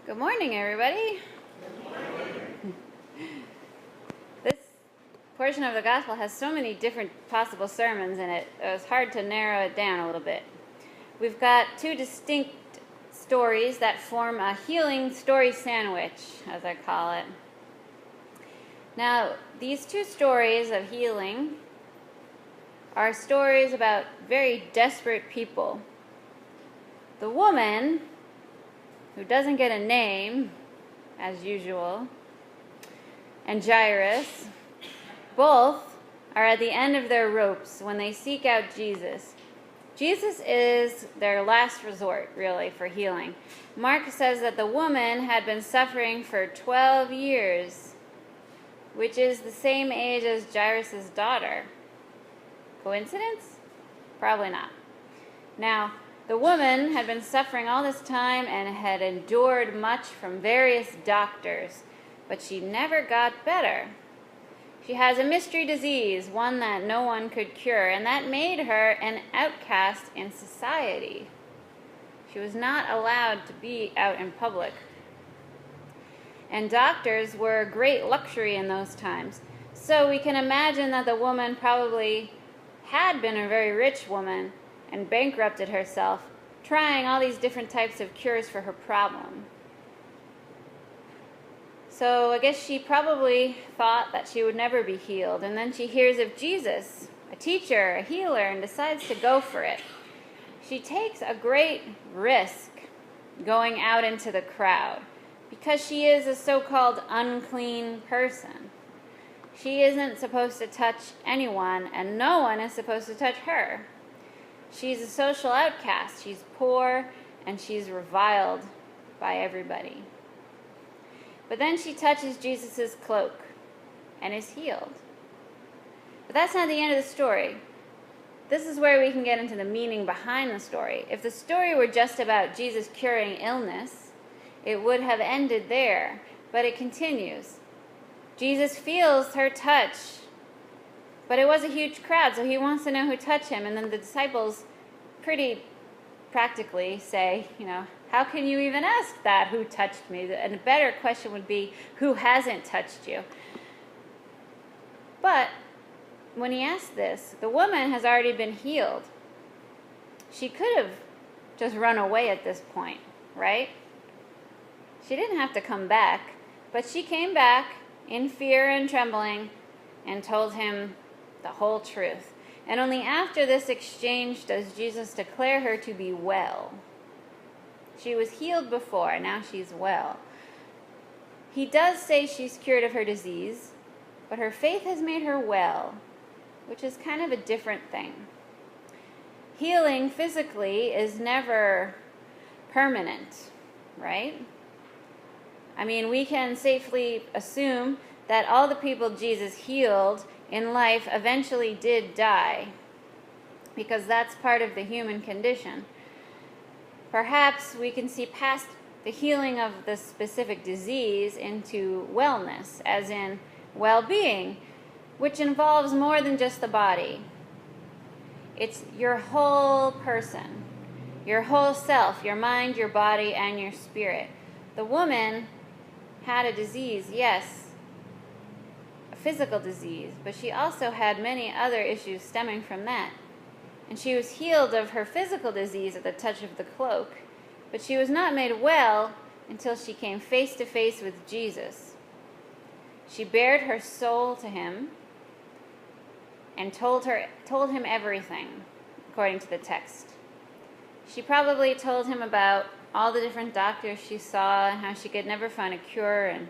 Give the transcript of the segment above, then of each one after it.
Good morning, everybody. This portion of the gospel has so many different possible sermons in it, it was hard to narrow it down a little bit. We've got two distinct stories that form a healing story sandwich, as I call it. Now, these two stories of healing are stories about very desperate people. The woman, who doesn't get a name, as usual, and Jairus, both are at the end of their ropes when they seek out Jesus. Jesus is their last resort, really, for healing. Mark says that the woman had been suffering for 12 years, which is the same age as Jairus' daughter. Coincidence? Probably not. Now, the woman had been suffering all this time and had endured much from various doctors, but she never got better. She has a mystery disease, one that no one could cure, and that made her an outcast in society. She was not allowed to be out in public. And doctors were a great luxury in those times. So we can imagine that the woman probably had been a very rich woman and bankrupted herself, trying all these different types of cures for her problem. So I guess she probably thought that she would never be healed, and then she hears of Jesus, a teacher, a healer, and decides to go for it. She takes a great risk going out into the crowd because she is a so-called unclean person. She isn't supposed to touch anyone, and no one is supposed to touch her. She's a social outcast. She's poor, and she's reviled by everybody. But then she touches Jesus' cloak and is healed. But that's not the end of the story. This is where we can get into the meaning behind the story. If the story were just about Jesus curing illness, it would have ended there, but it continues. Jesus feels her touch, but it was a huge crowd, so he wants to know who touched him. And then the disciples pretty practically say, how can you even ask that, who touched me? And a better question would be, who hasn't touched you? But when he asks this, the woman has already been healed. She could have just run away at this point, right? She didn't have to come back, but she came back in fear and trembling and told him the whole truth. And only after this exchange does Jesus declare her to be well. She was healed before, now she's well. He does say she's cured of her disease, but her faith has made her well, which is kind of a different thing. Healing physically is never permanent, right? I mean, we can safely assume that all the people Jesus healed in life eventually did die, because that's part of the human condition. Perhaps we can see past the healing of the specific disease into wellness, as in well-being, which involves more than just the body. It's your whole person, your whole self, your mind, your body, and your spirit. The woman had a disease, yes, a physical disease, but she also had many other issues stemming from that. And she was healed of her physical disease at the touch of the cloak, but she was not made well until she came face to face with Jesus. She bared her soul to him and told him everything, according to the text. She probably told him about all the different doctors she saw and how she could never find a cure, and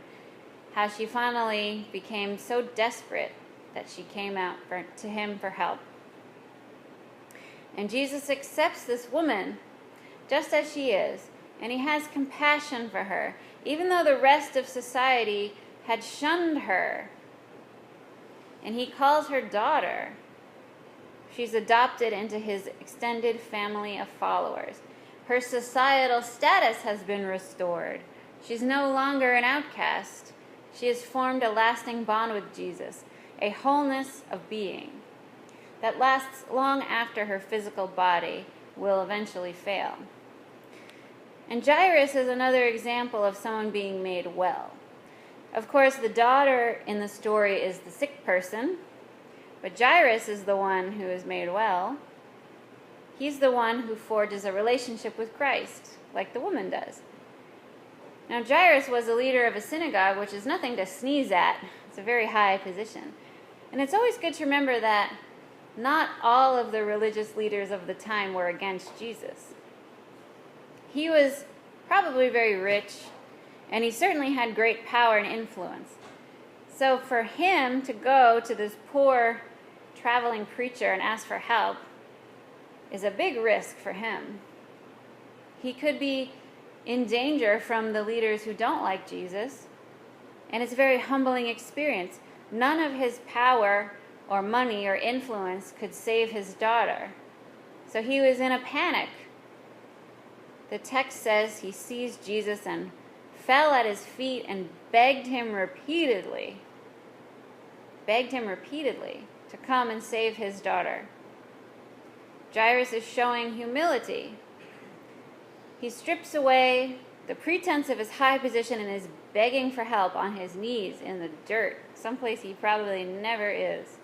how she finally became so desperate that she came out to him for help. And Jesus accepts this woman just as she is, and he has compassion for her, even though the rest of society had shunned her. And he calls her daughter. She's adopted into his extended family of followers. Her societal status has been restored. She's no longer an outcast. She has formed a lasting bond with Jesus, a wholeness of being that lasts long after her physical body will eventually fail. And Jairus is another example of someone being made well. Of course, the daughter in the story is the sick person, but Jairus is the one who is made well. He's the one who forges a relationship with Christ, like the woman does. Now, Jairus was a leader of a synagogue, which is nothing to sneeze at. It's a very high position. And it's always good to remember that not all of the religious leaders of the time were against Jesus. He was probably very rich, and he certainly had great power and influence. So for him to go to this poor traveling preacher and ask for help is a big risk for him. He could be in danger from the leaders who don't like Jesus, and it's a very humbling experience. None of his power or money or influence could save his daughter. So he was in a panic. The text says he seized Jesus and fell at his feet and begged him repeatedly to come and save his daughter. Jairus is showing humility. He strips away the pretense of his high position and is begging for help on his knees in the dirt, someplace he probably never is.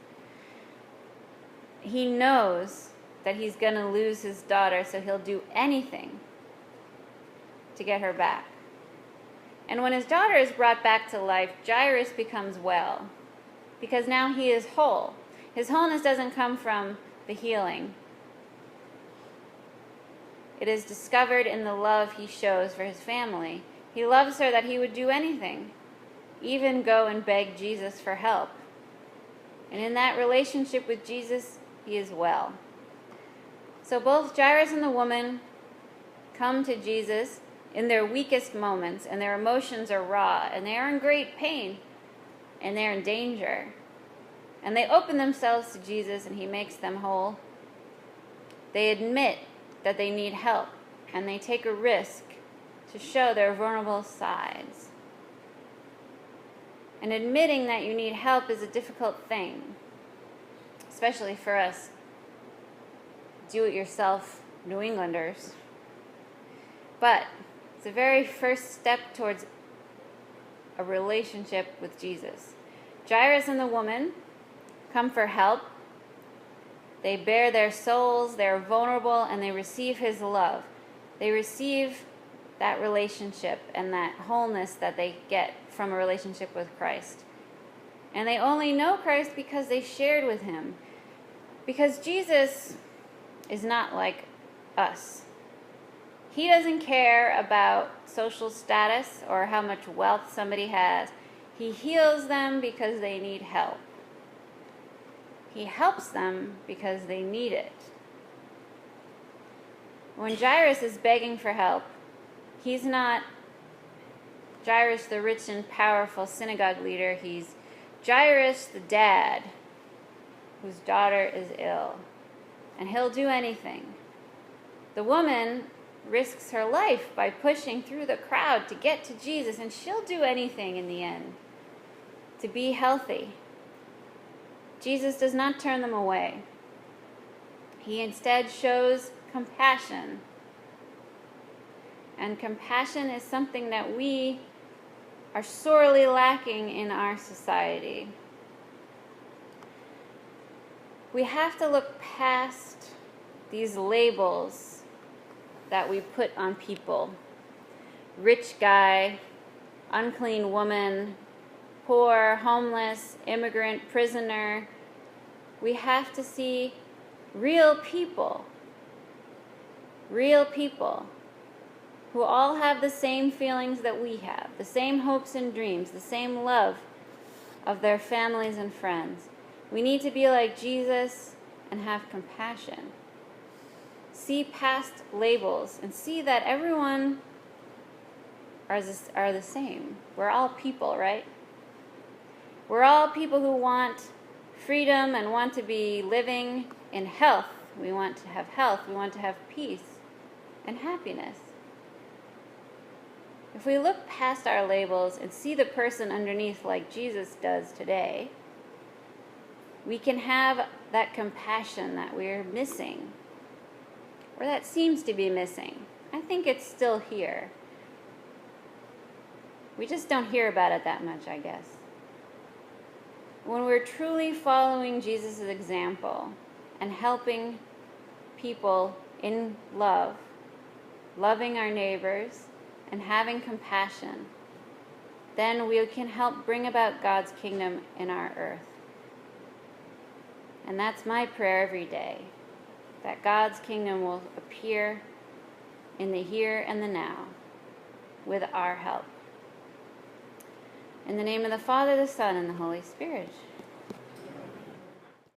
He knows that he's going to lose his daughter, so he'll do anything to get her back. And when his daughter is brought back to life, Jairus becomes well, because now he is whole. His wholeness doesn't come from the healing. It is discovered in the love he shows for his family. He loves her that he would do anything, even go and beg Jesus for help. And in that relationship with Jesus, he is well. So both Jairus and the woman come to Jesus in their weakest moments, and their emotions are raw, and they are in great pain, and they're in danger. And they open themselves to Jesus, and he makes them whole. They admit that they need help, and they take a risk to show their vulnerable sides. And admitting that you need help is a difficult thing, especially for us do-it-yourself New Englanders. But it's the very first step towards a relationship with Jesus. Jairus and the woman come for help. They bare their souls, they're vulnerable, and they receive his love. They receive that relationship and that wholeness that they get from a relationship with Christ. And they only know Christ because they shared with him. Because Jesus is not like us. He doesn't care about social status or how much wealth somebody has. He heals them because they need help. He helps them because they need it. When Jairus is begging for help, he's not Jairus, the rich and powerful synagogue leader. He's Jairus, the dad, whose daughter is ill. And he'll do anything. The woman risks her life by pushing through the crowd to get to Jesus, and she'll do anything in the end to be healthy. Jesus does not turn them away. He instead shows compassion. And compassion is something that we are sorely lacking in our society. We have to look past these labels that we put on people. Rich guy, unclean woman, poor, homeless, immigrant, prisoner. We have to see real people who all have the same feelings that we have, the same hopes and dreams, the same love of their families and friends. We need to be like Jesus and have compassion. See past labels and see that everyone are the same. We're all people, right? We're all people who want freedom and want to be living in health. We want to have health. We want to have peace and happiness. If we look past our labels and see the person underneath like Jesus does today, we can have that compassion that we're missing, or that seems to be missing. I think it's still here. We just don't hear about it that much, I guess. When we're truly following Jesus' example and helping people in love, loving our neighbors, and having compassion, then we can help bring about God's kingdom in our earth. And that's my prayer every day, that God's kingdom will appear in the here and the now with our help. In the name of the Father, the Son, and the Holy Spirit.